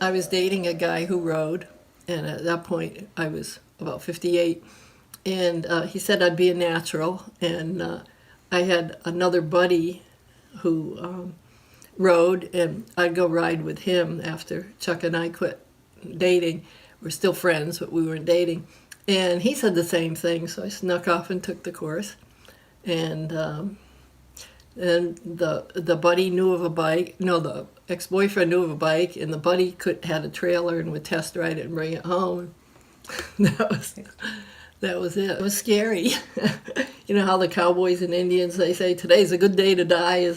I was dating a guy who rode, and at that point I was about 58, and he said I'd be a natural, and I had another buddy who rode, and I'd go ride with him after Chuck and I quit dating. We're still friends, but we weren't dating. And he said the same thing, so I snuck off and took the course. And the buddy knew of a bike. No, the ex-boyfriend knew of a bike, and the buddy had a trailer and would test ride it and bring it home. that was that was it. It was scary. You know how the cowboys and Indians, they say today's a good day to die.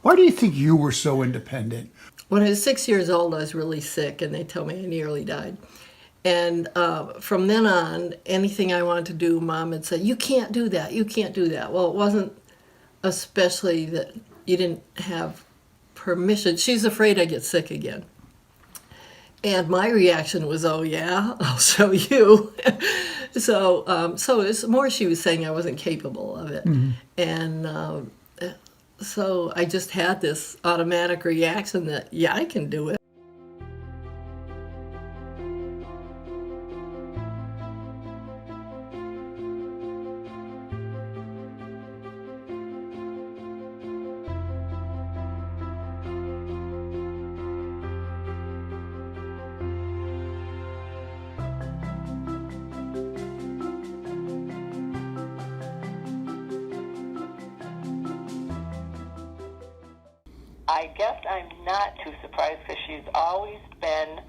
Why do you think you were so independent? When I was 6 years old, I was really sick, and they tell me I nearly died. And from then on, anything I wanted to do, Mom would say, "You can't do that. You can't do that." Well, it wasn't especially that you didn't have permission. She's afraid I get sick again. And my reaction was, "Oh yeah, I'll show you." So it's more she was saying I wasn't capable of it, and so I just had this automatic reaction that yeah, I can do it. I guess I'm not too surprised because she's always been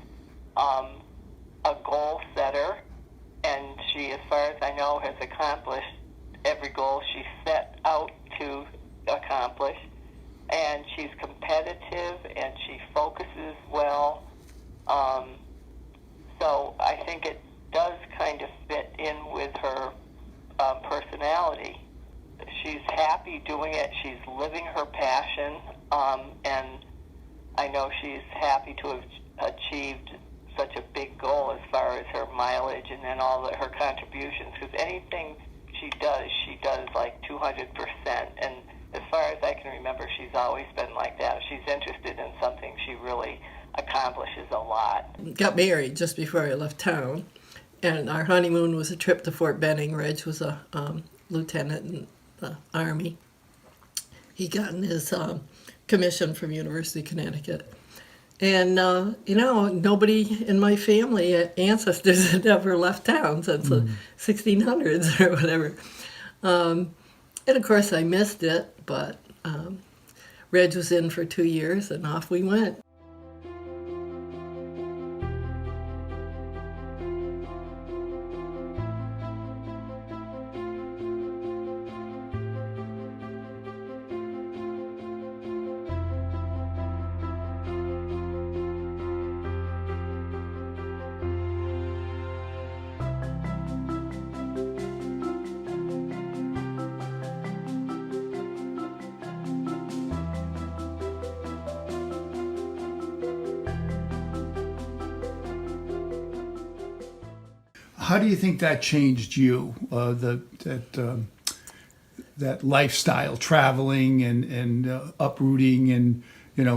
a goal setter, and she, as far as I know, has accomplished every goal she set out to accomplish. And she's competitive, and she focuses well. So I think it does kind of fit in with her personality. She's happy doing it. She's living her passion. And I know she's happy to have achieved such a big goal as far as her mileage and then all her contributions. Because anything she does like 200%. And as far as I can remember, she's always been like that. If she's interested in something, she really accomplishes a lot. Got married just before I left town, and our honeymoon was a trip to Fort Benning. Reg was a lieutenant in the Army. He gotten his commission from University of Connecticut. And, nobody in my family, ancestors, had ever left town since the 1600s or whatever. And, of course, I missed it, but Reg was in for 2 years, and off we went. How do you think that changed you? That lifestyle, traveling and uprooting, and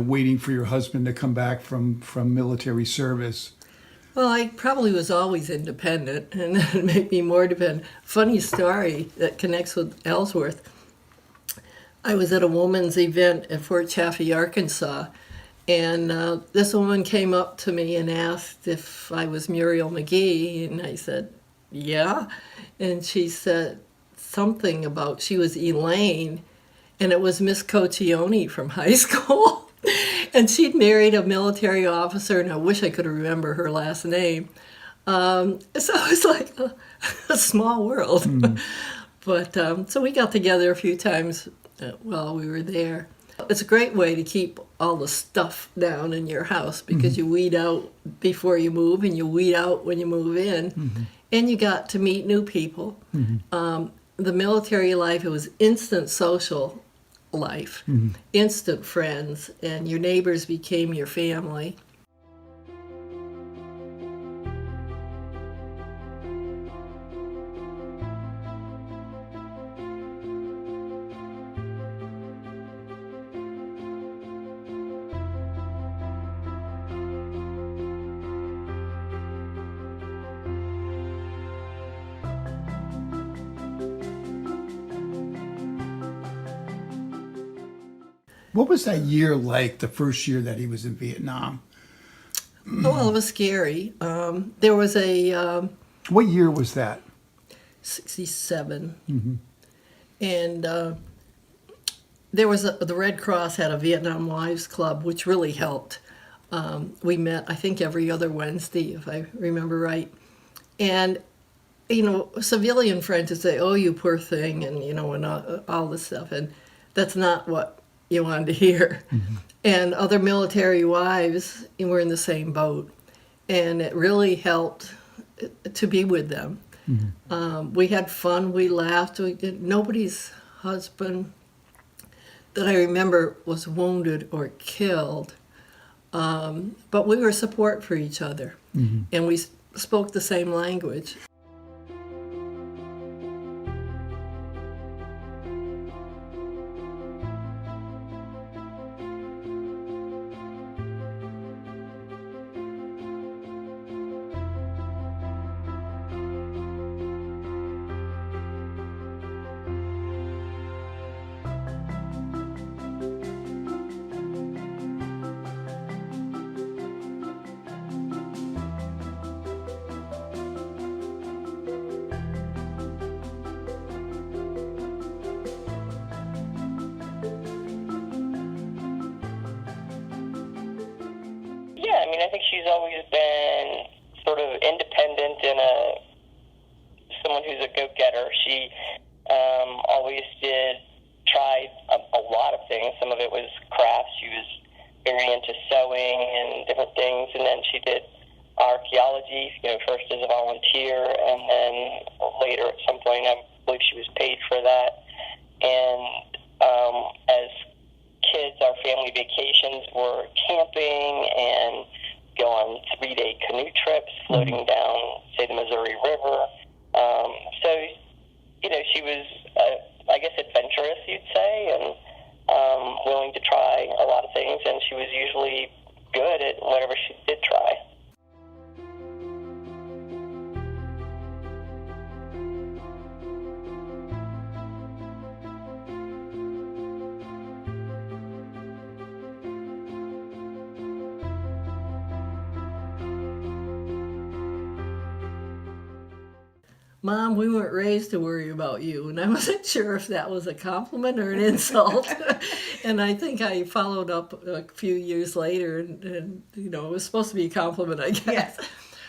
waiting for your husband to come back from military service. Well, I probably was always independent, and it made me more dependent. Funny story that connects with Ellsworth. I was at a woman's event at Fort Chaffee, Arkansas, and this woman came up to me and asked if I was Muriel Magee, and I said, yeah. And she said something about she was Elaine, and it was Miss Coccione from high school. And she'd married a military officer, and I wish I could remember her last name. So it's like a small world. But so we got together a few times while we were there. It's a great way to keep all the stuff down in your house because you weed out before you move and you weed out when you move in. And you got to meet new people. The military life, it was instant social life, instant friends, and your neighbors became your family. What was that year like, the first year that he was in Vietnam? Oh, well, it was scary. There was a What year was that? 67. And there was the Red Cross had a Vietnam Wives Club, which really helped. We met, I think, every other Wednesday, if I remember right. And, you know, civilian friends would say, oh, you poor thing, and, you know, and all this stuff. And that's not what you wanted to hear. And other military wives were in the same boat. And it really helped to be with them. We had fun, we laughed. Nobody's husband that I remember was wounded or killed. But we were support for each other. And we spoke the same language. Yeah, I mean, I think she's always been sort of independent and someone who's a go-getter. She always tried a lot of things. Some of it was crafts. She was very into sewing and different things, and then she did archaeology, you know, first as a volunteer, and then later at some point, I believe she was paid for that. And as kids, our family vacations were camping and go on 3-day canoe trips, floating down, say, the Missouri River. So, you know, she was, I guess, adventurous, you'd say, and willing to try a lot of things, and she was usually good at whatever she did try. Mom, we weren't raised to worry about you. And I wasn't sure if that was a compliment or an insult. And I think I followed up a few years later, and you know, it was supposed to be a compliment, I guess. Yes.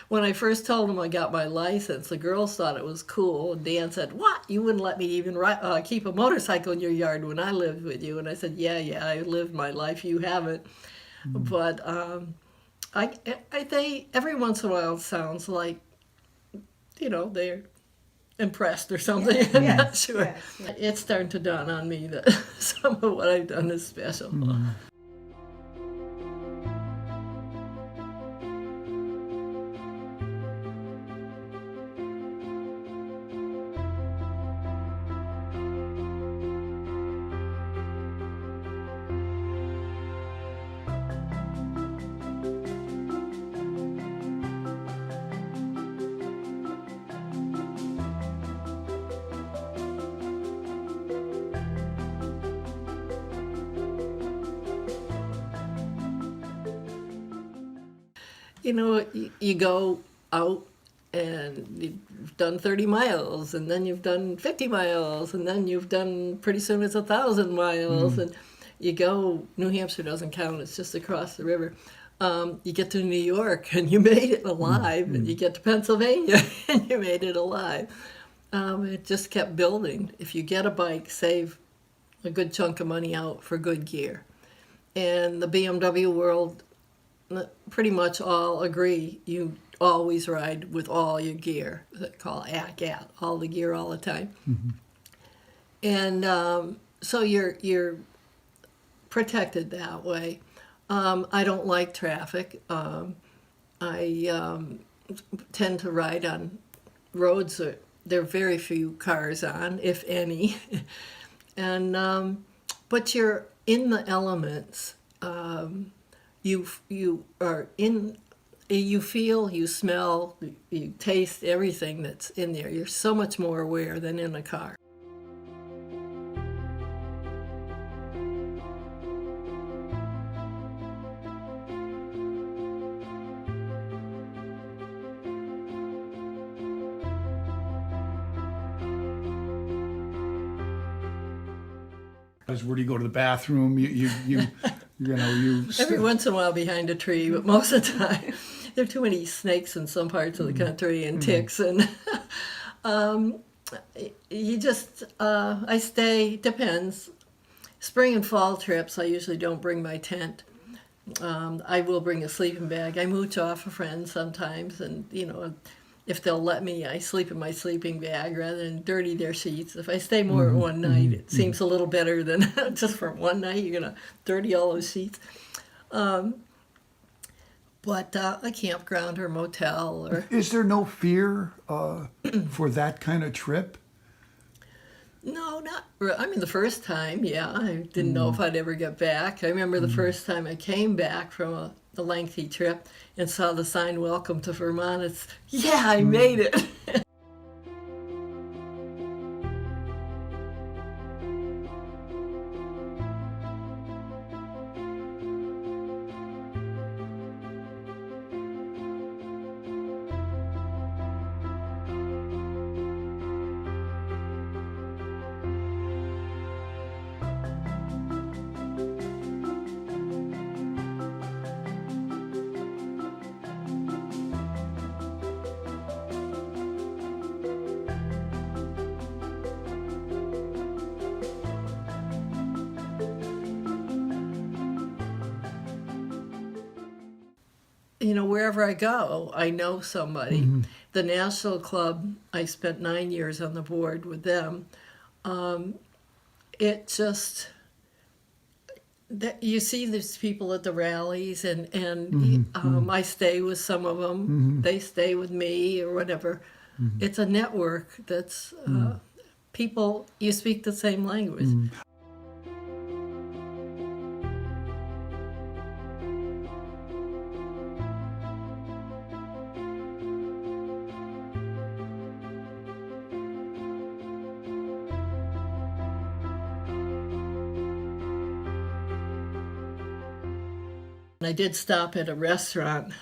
When I first told him I got my license, the girls thought it was cool. And Dan said, what? You wouldn't let me even keep a motorcycle in your yard when I lived with you. And I said, yeah, I lived my life. You haven't. But they, every once in a while, it sounds like, you know, they're impressed or something. I'm not sure. Yes. It's starting to dawn on me that some of what I've done is special. You know, you go out and you've done 30 miles, and then you've done 50 miles, and then you've done, pretty soon it's 1,000 miles, and you go, New Hampshire doesn't count, it's just across the river. You get to New York and you made it alive, and you get to Pennsylvania and you made it alive. It just kept building. If you get a bike, save a good chunk of money out for good gear. And the BMW world, pretty much all agree you always ride with all your gear. They call AT, all the gear all the time. And so you're protected that way. I don't like traffic. I tend to ride on roads that there are very few cars on, if any. And but you're in the elements. You are in. You feel, you smell, you taste everything that's in there. You're so much more aware than in a car. Where do you go to the bathroom? You know, Every once in a while behind a tree, but most of the time there are too many snakes in some parts of the country and ticks, and you just I stay, depends. Spring and fall trips, I usually don't bring my tent. I will bring a sleeping bag. I mooch off a friend sometimes, and if they'll let me, I sleep in my sleeping bag rather than dirty their sheets. If I stay more than one night, it seems a little better than just for one night you're going to dirty all those sheets. But a campground or motel or... Is there no fear for that kind of trip? No, not... I mean, the first time, yeah, I didn't know if I'd ever get back. I remember the first time I came back from a lengthy trip and saw the sign, "Welcome to Vermont." It's, yeah, I made it. Wherever I go, I know somebody. The National Club, I spent 9 years on the board with them. It just, you see these people at the rallies, and I stay with some of them. They stay with me or whatever. It's a network that's people, you speak the same language. I did stop at a restaurant,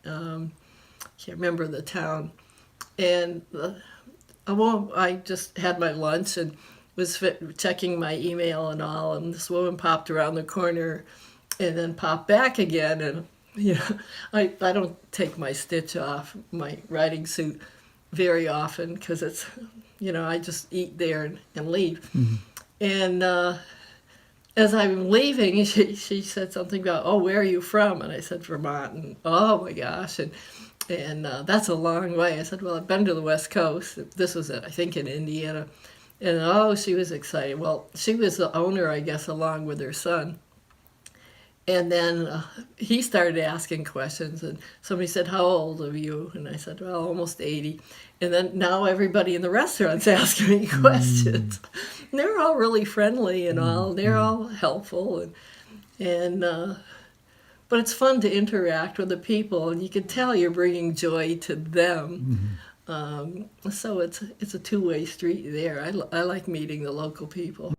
can't remember the town, and I just had my lunch and was checking my email and all, and this woman popped around the corner and then popped back again, and I don't take my stitch off, my riding suit, very often, because it's, I just eat there and leave. And as I'm leaving, she said something about, "Oh, where are you from?" And I said, "Vermont." And, "Oh my gosh, and that's a long way." I said, "Well, I've been to the West Coast." This was, I think, in Indiana. And she was excited. Well, she was the owner, I guess, along with her son. And then he started asking questions, and somebody said, "How old are you?" And I said, "Well, almost 80. And then now everybody in the restaurant's asking me questions. And they're all really friendly and all. They're all helpful, and but it's fun to interact with the people, and you can tell you're bringing joy to them. So it's a two-way street there. I like meeting the local people.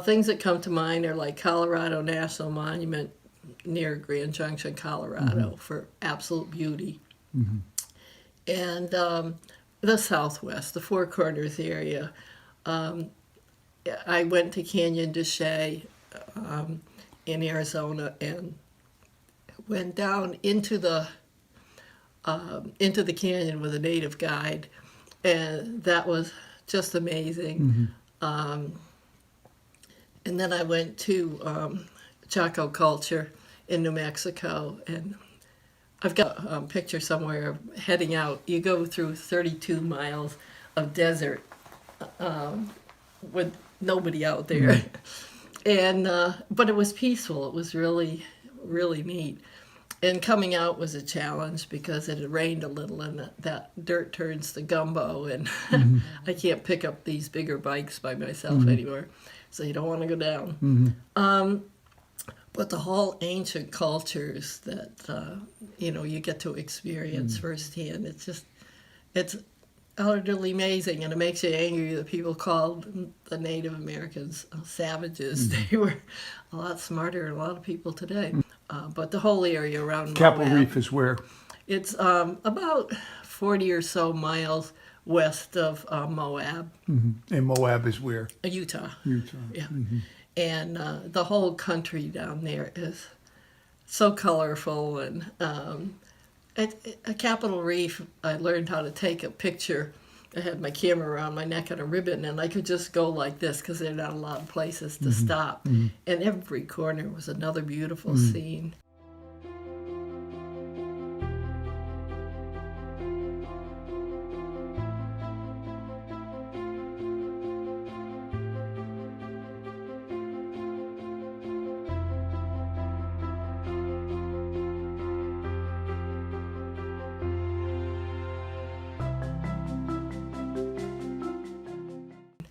Things that come to mind are like Colorado National Monument near Grand Junction, Colorado, for absolute beauty. And the Southwest, the Four Corners area. I went to Canyon de Chelly in Arizona and went down into the canyon with a native guide, and that was just amazing. And then I went to Chaco culture in New Mexico, and I've got a picture somewhere of heading out. You go through 32 miles of desert with nobody out there. And but it was peaceful. It was really, really neat. And coming out was a challenge because it had rained a little, and that dirt turns to gumbo, and I can't pick up these bigger bikes by myself anymore, so you don't want to go down. But the whole ancient cultures that you get to experience firsthand, it's utterly amazing, and it makes you angry that people called the Native Americans savages. They were a lot smarter than a lot of people today. But the whole area around Capitol Moab, Reef is where? it's about 40 or so miles west of Moab, And Moab is where? Utah. Utah. Yeah. And the whole country down there is so colorful. And at Capitol Reef, I learned how to take a picture. I had my camera around my neck on a ribbon, and I could just go like this because there are not a lot of places to stop. And every corner was another beautiful scene.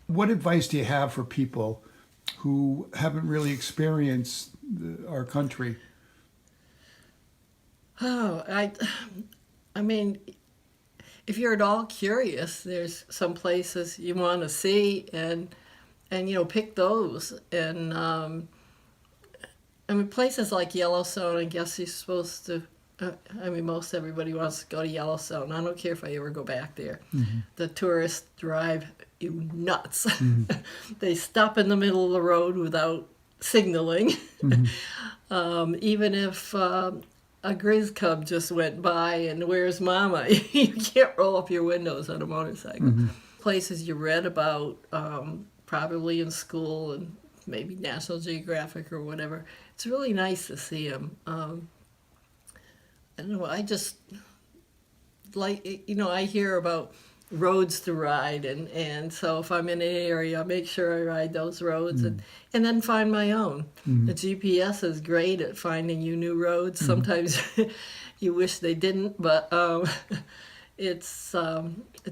What advice do you have for people who haven't really experienced our country? Oh, I mean, if you're at all curious, there's some places you want to see, and pick those. And I mean, places like Yellowstone, I guess you're supposed to. Most everybody wants to go to Yellowstone. I don't care if I ever go back there. The tourists drive you nuts. They stop in the middle of the road without signaling. Even if a grizz cub just went by and where's Momma? You can't roll up your windows on a motorcycle. Places you read about, probably in school and maybe National Geographic or whatever. It's really nice to see them. I don't know, I just like, I hear about roads to ride, and so if I'm in an area, I make sure I ride those roads and then find my own. The GPS is great at finding you new roads. Sometimes you wish they didn't, but it's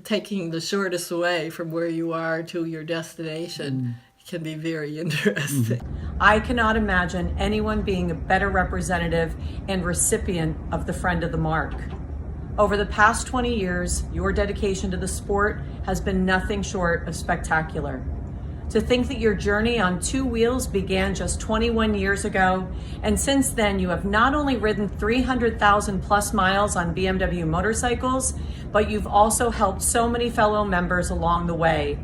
taking the shortest way from where you are to your destination can be very interesting. I cannot imagine anyone being a better representative and recipient of the Friend of the Mark. Over the past 20 years, your dedication to the sport has been nothing short of spectacular. To think that your journey on two wheels began just 21 years ago, and since then you have not only ridden 300,000 plus miles on BMW motorcycles, but you've also helped so many fellow members along the way.